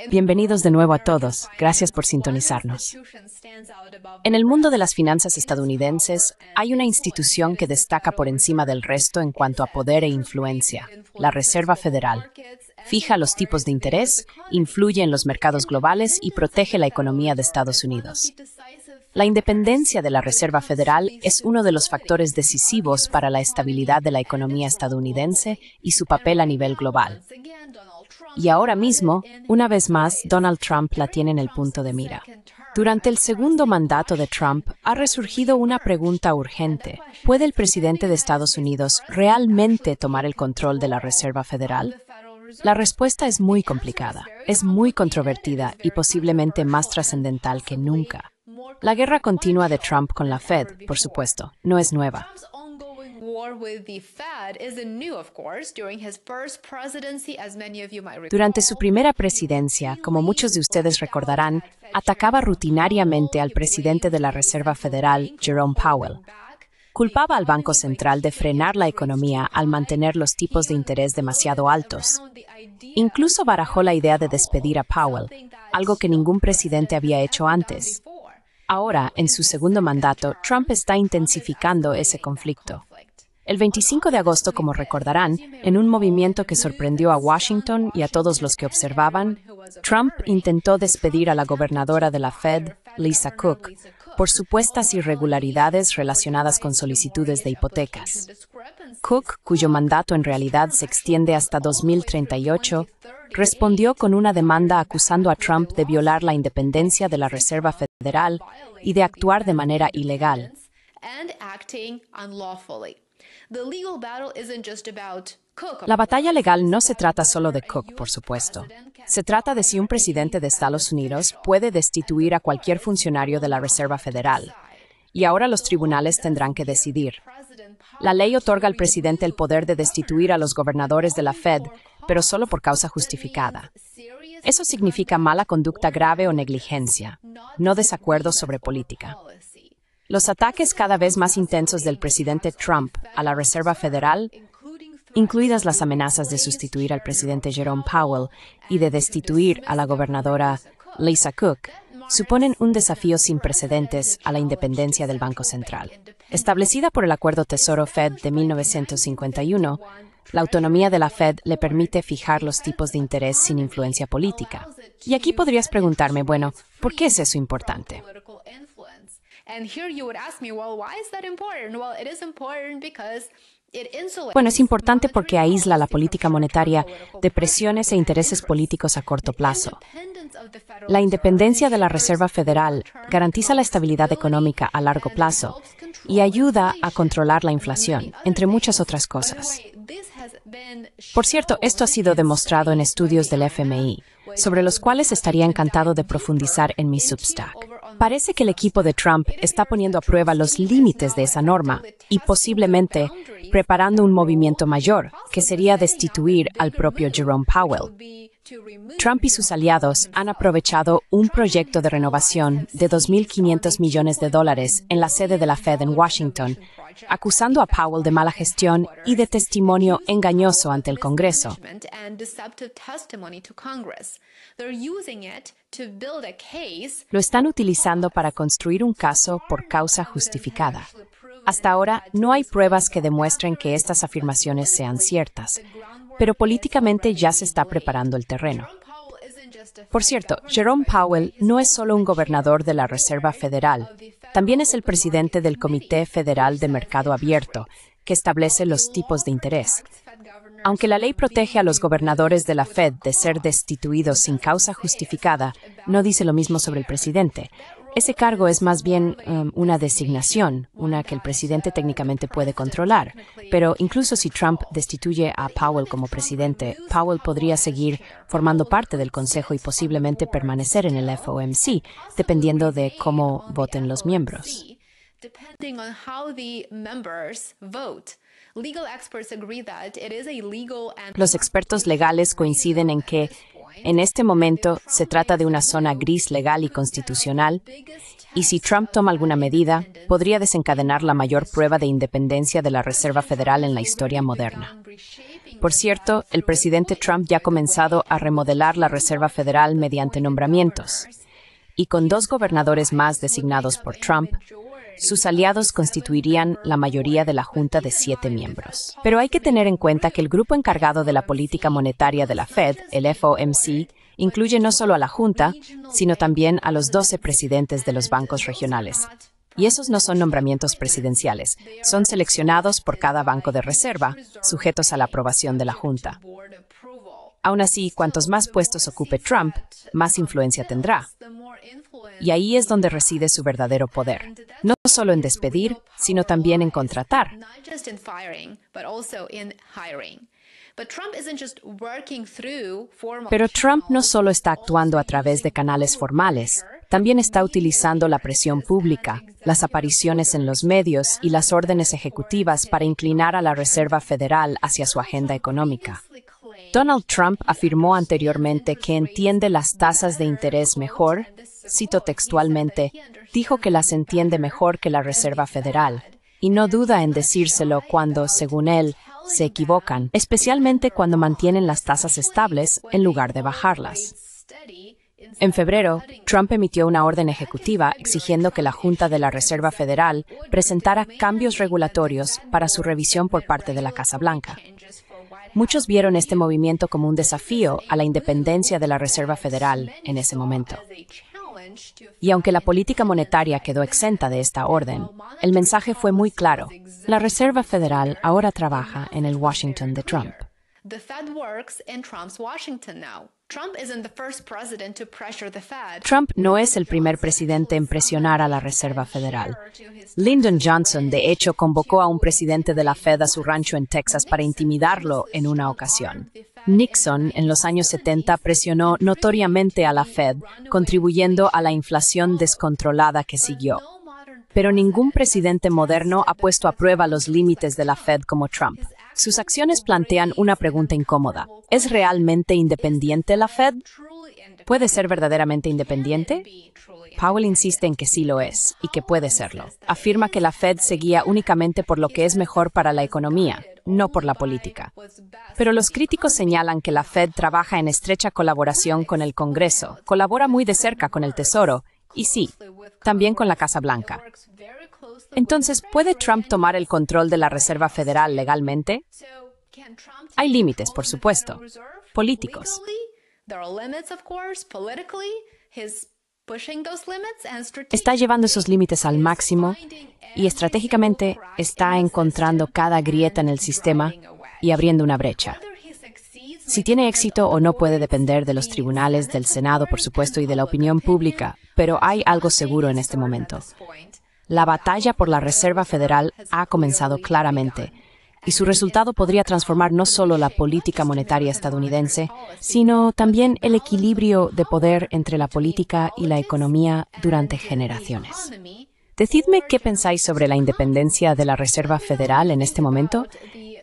Bienvenidos de nuevo a todos. Gracias por sintonizarnos. En el mundo de las finanzas estadounidenses, hay una institución que destaca por encima del resto en cuanto a poder e influencia: la Reserva Federal. Fija los tipos de interés, influye en los mercados globales y protege la economía de Estados Unidos. La independencia de la Reserva Federal es uno de los factores decisivos para la estabilidad de la economía estadounidense y su papel a nivel global. Y ahora mismo, una vez más, Donald Trump la tiene en el punto de mira. Durante el segundo mandato de Trump, ha resurgido una pregunta urgente. ¿Puede el presidente de Estados Unidos realmente tomar el control de la Reserva Federal? La respuesta es muy complicada, es muy controvertida y posiblemente más trascendental que nunca. La guerra continua de Trump con la Fed, por supuesto, no es nueva. Durante su primera presidencia, como muchos de ustedes recordarán, atacaba rutinariamente al presidente de la Reserva Federal, Jerome Powell. Culpaba al Banco Central de frenar la economía al mantener los tipos de interés demasiado altos. Incluso barajó la idea de despedir a Powell, algo que ningún presidente había hecho antes. Ahora, en su segundo mandato, Trump está intensificando ese conflicto. El 25 de agosto, como recordarán, en un movimiento que sorprendió a Washington y a todos los que observaban, Trump intentó despedir a la gobernadora de la Fed, Lisa Cook, por supuestas irregularidades relacionadas con solicitudes de hipotecas. Cook, cuyo mandato en realidad se extiende hasta 2038, respondió con una demanda acusando a Trump de violar la independencia de la Reserva Federal y de actuar de manera ilegal. La batalla legal no se trata solo de Cook, por supuesto. Se trata de si un presidente de Estados Unidos puede destituir a cualquier funcionario de la Reserva Federal. Y ahora los tribunales tendrán que decidir. La ley otorga al presidente el poder de destituir a los gobernadores de la Fed, pero solo por causa justificada. Eso significa mala conducta grave o negligencia, no desacuerdos sobre política. Los ataques cada vez más intensos del presidente Trump a la Reserva Federal, incluidas las amenazas de sustituir al presidente Jerome Powell y de destituir a la gobernadora Lisa Cook, suponen un desafío sin precedentes a la independencia del Banco Central. Establecida por el Acuerdo Tesoro-Fed de 1951, la autonomía de la Fed le permite fijar los tipos de interés sin influencia política. Y aquí podrías preguntarme, bueno, ¿por qué es eso importante? Bueno, es importante porque aísla la política monetaria de presiones e intereses políticos a corto plazo. La independencia de la Reserva Federal garantiza la estabilidad económica a largo plazo y ayuda a controlar la inflación, entre muchas otras cosas. Por cierto, esto ha sido demostrado en estudios del FMI, sobre los cuales estaría encantado de profundizar en mi Substack. Parece que el equipo de Trump está poniendo a prueba los límites de esa norma y posiblemente preparando un movimiento mayor, que sería destituir al propio Jerome Powell. Trump y sus aliados han aprovechado un proyecto de renovación de $2.500 millones en la sede de la Fed en Washington, acusando a Powell de mala gestión y de testimonio engañoso ante el Congreso. Lo están utilizando para construir un caso por causa justificada. Hasta ahora, no hay pruebas que demuestren que estas afirmaciones sean ciertas, pero políticamente ya se está preparando el terreno. Por cierto, Jerome Powell no es solo un gobernador de la Reserva Federal, también es el presidente del Comité Federal de Mercado Abierto, que establece los tipos de interés. Aunque la ley protege a los gobernadores de la Fed de ser destituidos sin causa justificada, no dice lo mismo sobre el presidente. Ese cargo es más bien una designación, una que el presidente técnicamente puede controlar. Pero incluso si Trump destituye a Powell como presidente, Powell podría seguir formando parte del Consejo y posiblemente permanecer en el FOMC, dependiendo de cómo voten los miembros. Los expertos legales coinciden en que, en este momento, se trata de una zona gris legal y constitucional, y si Trump toma alguna medida, podría desencadenar la mayor prueba de independencia de la Reserva Federal en la historia moderna. Por cierto, el presidente Trump ya ha comenzado a remodelar la Reserva Federal mediante nombramientos. Y con 2 gobernadores más designados por Trump, sus aliados constituirían la mayoría de la Junta de 7 miembros. Pero hay que tener en cuenta que el grupo encargado de la política monetaria de la Fed, el FOMC, incluye no solo a la Junta, sino también a los 12 presidentes de los bancos regionales. Y esos no son nombramientos presidenciales, son seleccionados por cada banco de reserva, sujetos a la aprobación de la Junta. Aún así, cuantos más puestos ocupe Trump, más influencia tendrá. Y ahí es donde reside su verdadero poder, no solo en despedir, sino también en contratar. Pero Trump no solo está actuando a través de canales formales, también está utilizando la presión pública, las apariciones en los medios y las órdenes ejecutivas para inclinar a la Reserva Federal hacia su agenda económica. Donald Trump afirmó anteriormente que entiende las tasas de interés mejor, cito textualmente, dijo que las entiende mejor que la Reserva Federal, y no duda en decírselo cuando, según él, se equivocan, especialmente cuando mantienen las tasas estables en lugar de bajarlas. En febrero, Trump emitió una orden ejecutiva exigiendo que la Junta de la Reserva Federal presentara cambios regulatorios para su revisión por parte de la Casa Blanca. Muchos vieron este movimiento como un desafío a la independencia de la Reserva Federal en ese momento. Y aunque la política monetaria quedó exenta de esta orden, el mensaje fue muy claro. La Reserva Federal ahora trabaja en el Washington de Trump. Trump no es el primer presidente en presionar a la Reserva Federal. Lyndon Johnson, de hecho, convocó a un presidente de la Fed a su rancho en Texas para intimidarlo en una ocasión. Nixon, en los años 70, presionó notoriamente a la Fed, contribuyendo a la inflación descontrolada que siguió. Pero ningún presidente moderno ha puesto a prueba los límites de la Fed como Trump. Sus acciones plantean una pregunta incómoda. ¿Es realmente independiente la Fed? ¿Puede ser verdaderamente independiente? Powell insiste en que sí lo es, y que puede serlo. Afirma que la Fed se guía únicamente por lo que es mejor para la economía, no por la política. Pero los críticos señalan que la Fed trabaja en estrecha colaboración con el Congreso, colabora muy de cerca con el Tesoro, y sí, también con la Casa Blanca. Entonces, ¿puede Trump tomar el control de la Reserva Federal legalmente? Hay límites, por supuesto, políticos. Está llevando esos límites al máximo y estratégicamente está encontrando cada grieta en el sistema y abriendo una brecha. Si tiene éxito o no puede depender de los tribunales, del Senado, por supuesto, y de la opinión pública, pero hay algo seguro en este momento. La batalla por la Reserva Federal ha comenzado claramente, y su resultado podría transformar no solo la política monetaria estadounidense, sino también el equilibrio de poder entre la política y la economía durante generaciones. Decidme qué pensáis sobre la independencia de la Reserva Federal en este momento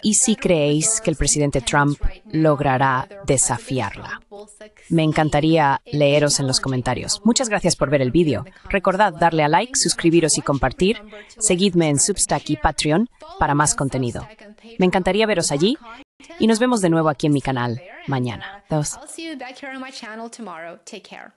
y si creéis que el presidente Trump logrará desafiarla. Me encantaría leeros en los comentarios. Muchas gracias por ver el vídeo. Recordad darle a like, suscribiros y compartir. Seguidme en Substack y Patreon para más contenido. Me encantaría veros allí y nos vemos de nuevo aquí en mi canal mañana. Take care.